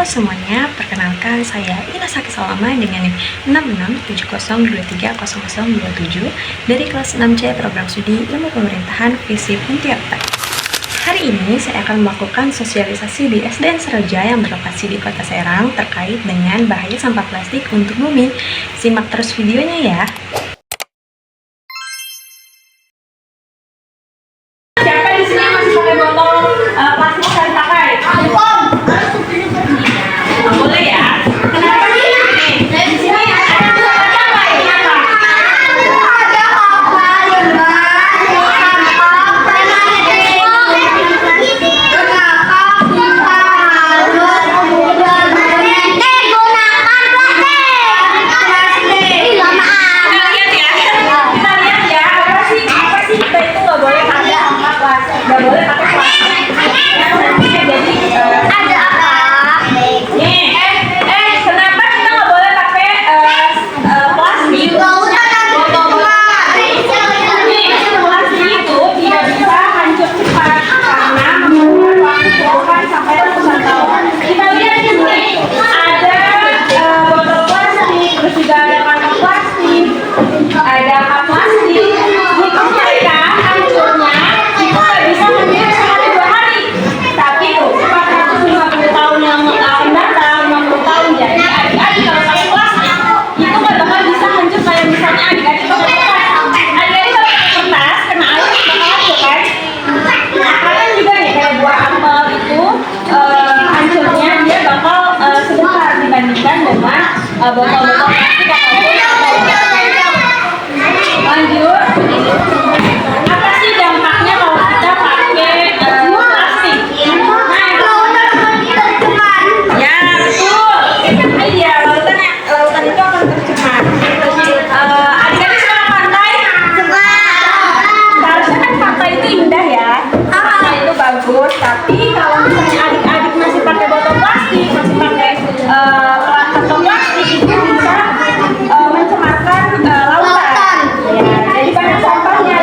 semuanya, perkenalkan saya Ina Saki Salama dengan NIM 6670230027 dari kelas 6C Program Studi Ilmu Pemerintahan FISIP Untiapta. Hari ini saya akan melakukan sosialisasi di SDN Seroja yang berlokasi di Kota Serang terkait dengan bahaya sampah plastik untuk bumi. Simak terus videonya ya. Siapa di sini masih pakai botol plastik sekali pakai? Boleh ya? Kenapa sih? Di sini ada apa ini apa? Ada apa? Botol-botol plastik lanjut. Apa sih dampaknya kalau kita pakai plastik? Ya betul. Iya, lautan itu akan tercemar. Adik-adik suka pantai? Suka. Seharusnya kan pantai itu indah ya. Pantai itu bagus. Tapi kalau misalnya adik-adik masih pakai botol plastik, masih pakai kantong plastik, itu bisa mencemarkan lautan. Ya, jadi banyak sampahnya.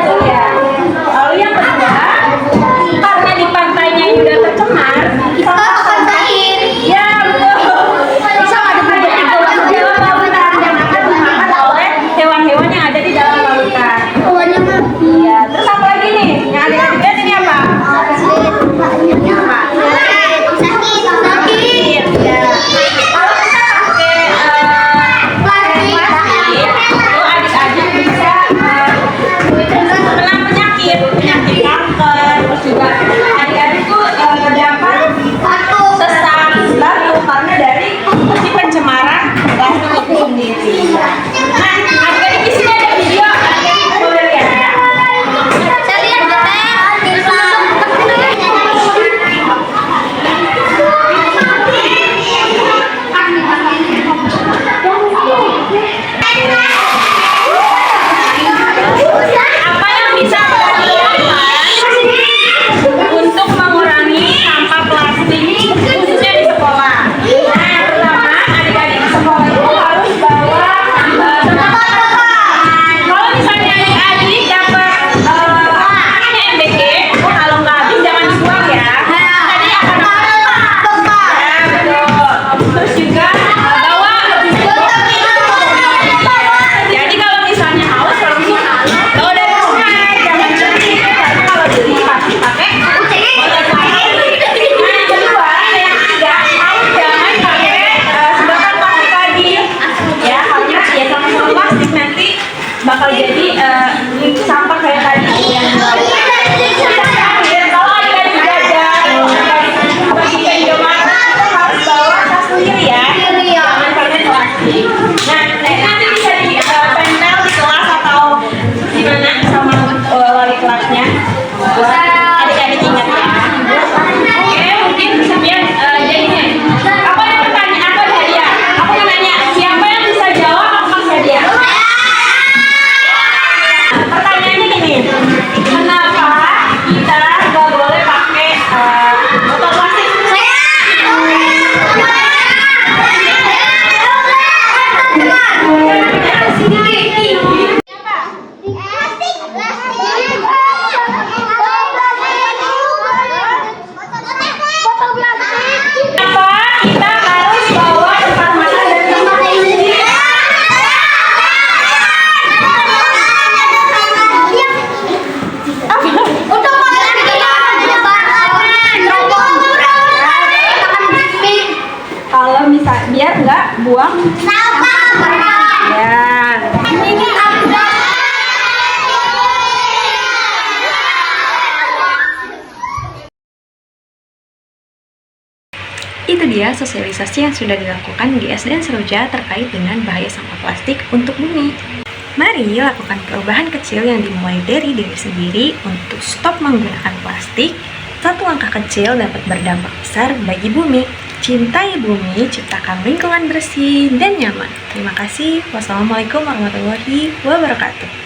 dia sosialisasi yang sudah dilakukan di SDN Seroja terkait dengan bahaya sampah plastik untuk bumi. Mari lakukan perubahan kecil yang dimulai dari diri sendiri untuk stop menggunakan plastik. Satu langkah kecil dapat berdampak besar bagi bumi. Cintai bumi, ciptakan lingkungan bersih dan nyaman. Terima kasih. Wassalamualaikum warahmatullahi wabarakatuh.